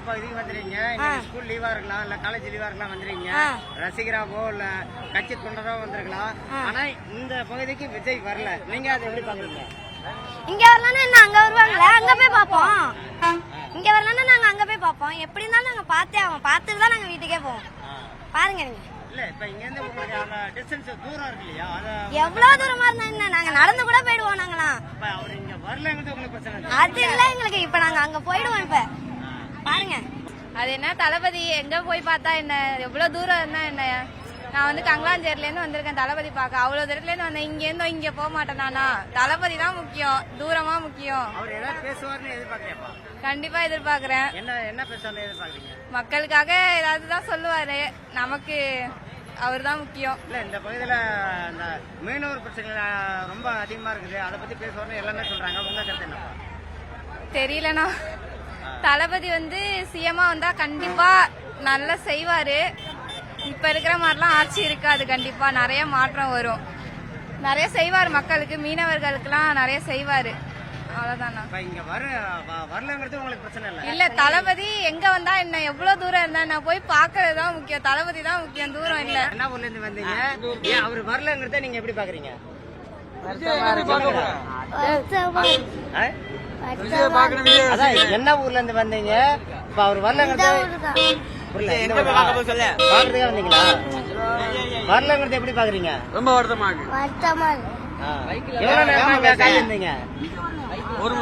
பகுதிக்கு வந்துறீங்க. ஸ்கூல் லீவா இருக்கலாம், இல்ல காலேஜ் லீவா இருக்கலாம் வந்துறீங்க. ரசிகராவோ இல்ல கட்சி தொண்டரோ வந்திருக்கலாம். ஆனா இந்த பகுதிக்கு விஜய் வரல. நீங்க அதை எப்படி பாக்குறீங்க? இங்க வரலன்னா என்ன அங்க வருவாங்களே, அங்க போய் பாப்போம். இங்க வரலன்னா நாங்க அங்க போய் பாப்போம். எப்படி இருந்தாலும் நாங்க பார்த்தே ஆவோம். பார்த்துட்டு தான் நாங்க வீட்டுக்கே போவோம். பாருங்க நீங்க. இல்ல இப்ப இங்க இருந்து உங்களுக்கு அந்த டிஸ்டன்ஸ் தூரம் இருக்கு இல்லையா? அத எவ்வளவு தூரமா இருந்தா என்ன, நாங்க நடந்து கூட போயிடுவோம். நாங்களாம் இப்ப அவர் இங்க வரலங்கிறது உங்களுக்கு பிரச்சனை இல்ல. அது இல்ல எங்களுக்கு. இப்ப நாங்க அங்க போயிடுவோம். இப்ப பாருங்க. அது என்ன தளபதி எங்க போய் பார்த்தா என்ன, எவ்வளவு தூரம் இருந்தா என்ன. நான் வந்து கங்களாஞ்சேரில இருந்து வந்திருக்கேன் தளபதி பார்க்க. அவ்வளவு தூரத்துல இருந்து வந்தேன். இங்க இருந்தோம் இங்க போக மாட்டேன். நானா தளபதி தான் முக்கியம், தூரமா முக்கியம். அவர் ஏதாவது பேசுவார்னு எதிர்பார்க்கறியாப்பா? கண்டிப்பா எதிர்பார்க்கறேன். என்ன பேசுவார்னு எதிர்பார்க்கறீங்க? மக்களுக்காக ஏதாவது தான் சொல்லுவாரு. நமக்கு அவர் தான் முக்கியம். இல்ல இந்த பகுதியில இந்த மீனவர் பிரச்சனை ரொம்ப அதிகமா இருக்குது. அதை பத்தி பேசுவார்னு எல்லாமே சொல்றாங்க. உங்க கருத்து என்னப்பா? தெரியலனா தளபதி வந்து சிஎம்மா வந்தா கண்டிப்பா நல்லா செய்வாரு. இப்ப இருக்கிற மாதிரிலாம் ஆட்சி இருக்காது. கண்டிப்பா நிறைய மாற்றம் வரும். நிறைய செய்வாரு மக்களுக்கு, மீனவர்களுக்கெல்லாம் நிறைய செய்வாரு. அவ்வளவுதானா? இங்க வரலங்கிறது உங்களுக்கு பிரச்சனை இல்ல? இல்ல தளபதி எங்க வந்தா என்ன, எவ்வளவு தூரம் இருந்தா நான் போய் பாக்குறதுதான் முக்கியம். தளபதி தான் முக்கியம், தூரம் இல்ல. என்ன ஊர்ல இருந்து வந்தீங்க? அவர் வரலங்கிறத நீங்க எப்படி பாக்குறீங்க? என்ன ஊர்ல இருந்து வந்தீங்க? இப்ப அவர் வரலங்கிறத வந்தீங்களா? வரலங்கிறத எப்படி பாக்குறீங்க? ரொம்ப வருத்தமா எவ்வளவு நேரம் இருந்தீங்க? 1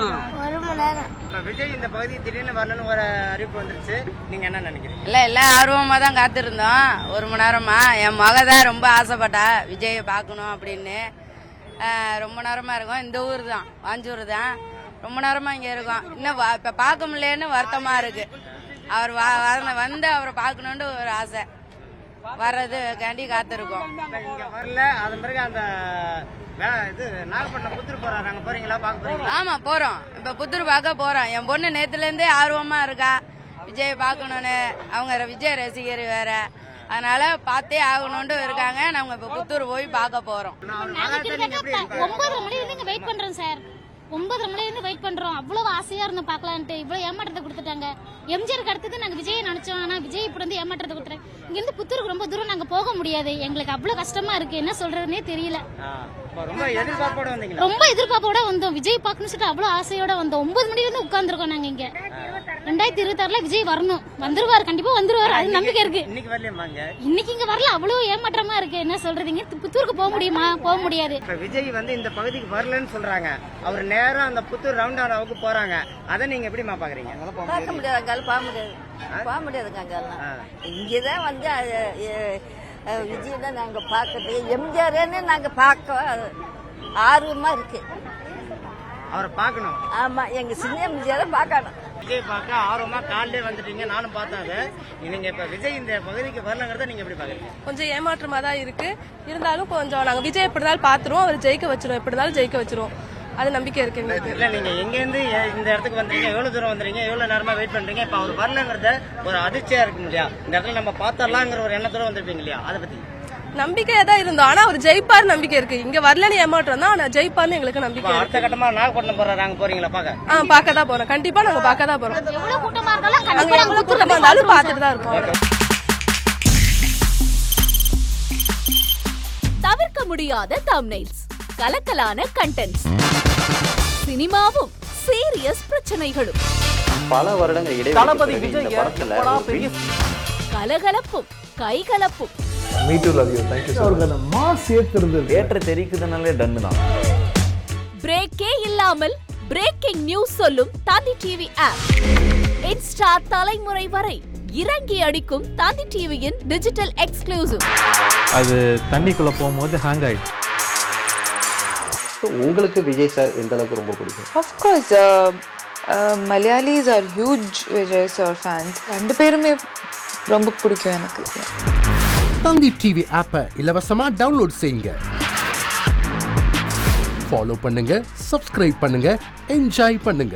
மணி நேரம். விஜய் இந்த பகுதி திடீர்னு வரலன்னு ஒரு அறிவிப்பு வந்துருச்சு. நீங்க என்ன நினைக்கிறீங்க? இல்ல எல்லாம் ஆர்வமா தான் காத்திருந்தோம். 1 மணி நேரமா என் மக தான் ரொம்ப ஆசைப்பட்டா விஜயை பார்க்கணும் அப்படின்னு. ரொம்ப நேரமா இருக்கும். இந்த ஊர் தான், வாஞ்சூர் தான். ரொம்ப நேரமா இங்க இருக்கோம். இன்னும் இப்ப பார்க்க முடியலன்னு வருத்தமா இருக்கு. அவர் வந்து அவரை பார்க்கணும்னு ஒரு ஆசை. வர்றது கேண்டி காத்திருக்கோம். இங்க வரல. அதன் பிறகு அந்த இது நாகப்பட்டினம் புத்தூர் போறாங்க. அங்க போறீங்களா? பார்க்க போறீங்களா? ஆமா போறோம். இப்ப புத்தூர் பார்க்க போறோம். என் பொண்ணு நேத்துல இருந்தே ஆர்வமா இருக்கா விஜய் பார்க்கணும்னு. அவங்க விஜய் ரசிகர் வேற, அதனால பார்த்தே ஆகணும்னு இருக்காங்க. நாங்க இப்ப புத்தூர் போய் பார்க்க போறோம். 9:30 மணி இருந்து வெயிட் பண்றோம் சார். 9:30 மணில இருந்து வெயிட் பண்றோம். அவ்வளவு ஆசையா இருந்தோம் பார்க்கலான்ட்டு. இவ்வளவு ஏமாற்றத்தை கொடுத்துட்டாங்க. எம்ஜிஆருக்கு அடுத்தது நாங்க விஜயை நினைச்சோம். ஆனா விஜய் இப்படி வந்து ஏமாற்றத்தை கொடுத்துறாங்க. இங்க இருந்து புத்தூருக்கு ரொம்ப தூரம் நாங்க போக முடியாது. எங்களுக்கு அவ்வளவு கஷ்டமா இருக்கு. என்ன சொல்றதுன்னே தெரியல. ரொம்ப எதிர்பார்ப்போட வந்தீங்க? ரொம்ப எதிர்பார்ப்போட வந்தோம். விஜய் பார்க்கணும்னு சொல்லிட்டு அவ்வளவு ஆசையோட வந்தோம். 9 மணில இருந்து உட்கார்ந்துருக்கோம் நாங்க இங்க. 2026ல விஜய் வரணும். வந்துருவாரு, கண்டிப்பா வந்துருவாரு. அது நம்பிக்கை இருக்கு. இன்னைக்கு வரலையாங்க? இன்னைக்கு இங்க வரல. அவ்வளவு ஏமாற்றமா இருக்கு. என்ன சொல்றீங்க? புத்தூருக்கு போக முடியுமா? போக முடியாது. இப்ப விஜய் வந்து இந்த பகுதிக்கு வரலன்னு சொல்றாங்க. அவர் நேரம் அந்த புத்தூர் ரவுண்டானாவுக்கு போறாங்க. அதை நீங்க எப்படிமா பாக்குறீங்க? பார்க்க முடியாது, அங்கால போக முடியாது. போக முடியாதுங்க அங்கெல்லாம். இங்கதான் வந்து விஜய் தான் நாங்க பாக்குறது. எம்ஜிஆர்னு நாங்க பார்க்க ஆர்வமா இருக்கு. அவரை பார்க்கணும். ஆமா, எங்க சின்ன எம்ஜிஆரை பார்க்கணும். விஜய் பார்க்க ஆர்வமா காலையிலே வந்துட்டீங்க. நானும் பார்த்தாங்க. நீங்க இப்ப விஜய் இந்த பகுதிக்கு வரலங்கிறத நீங்க எப்படி பாக்குறீங்க? கொஞ்சம் ஏமாற்றமா தான் இருக்கு. இருந்தாலும் கொஞ்சம் நாங்க விஜய் எப்படி இருந்தாலும் பாத்துருவோம். அவர் ஜெயிக்க வச்சிருவோம். எப்படி இருந்தாலும் ஜெயிக்க வச்சிருவோம். அது நம்பிக்கை இருக்கு எங்களுக்கு. இல்ல நீங்க எங்க இருந்து இந்த இடத்துக்கு வந்தீங்க? எவ்வளவு தூரம் வந்தீங்க? எவ்வளவு நேரமா வெயிட் பண்றீங்க? இப்ப அவர் வரலங்கிறத ஒரு அதிர்ச்சியா இருக்கு இல்லையா? இந்த இடத்துல நம்ம பார்த்தரலாங்கிற ஒரு எண்ணத்தோட வந்திருப்பீங்க இல்லையா? அதை பத்தி நம்பிக்கையா தான் இருந்தோம். ஆனா அவர் ஜெயிப்பார் நம்பிக்கை இருக்கு. இங்க வரலன்னு ஏமாற்றம் தான், ஆனா ஜெயிப்பார்னு எங்களுக்கு நம்பிக்கை. அடுத்த கட்டமா நாகப்பட்டினம் போறாங்க. அங்க போறீங்களா? பாக்க பார்க்க தான் போறோம். கண்டிப்பா நாங்க பார்க்க தான் போறோம். எவ்வளவு கூட்டமா இருந்தாலும் அங்க எவ்வளவு கூட்டமா இருந்தாலும் பார்த்துட்டு தான் இருக்கோம். தவிர்க்க முடியாத தம்ப்நெயில்ஸ், கலக்கலான கண்டென்ட்ஸ், சினிமாவும் சீரியஸ் பிரச்சனைகளும், பல வருடங்கள் இடைவெளி கலகலப்பும் கைகலப்பும், ஏற்ற தெரிக்குதுனாலே டன்னு தான். பிரேக்கே இல்லாமல் பிரேக்கிங் நியூஸ் சொல்லும் தந்தி டிவி ஆப். இன்ஸ்டா தலைமுறை வரை இறங்கி அடிக்கும் தந்தி டிவியின் டிஜிட்டல் எக்ஸ்க்ளூசிவ். அது தண்ணிக்குள்ள போகும்போது ஹேங் ஆயிடுச்சு. உங்களுக்கு விஜய் சார் எந்த அளவுக்கு ரொம்ப பிடிக்கும்? Of course, Malayalis are huge Vijay sir fans. ரெண்டு பேருமே ரொம்ப பிடிக்கும் எனக்கு. தந்தி டிவி ஆப்பை இலவசமா டவுன்லோட் செய்யுங்க. ஃபாலோ பண்ணுங்க, சப்ஸ்கிரைப் பண்ணுங்க, என்ஜாய் பண்ணுங்க.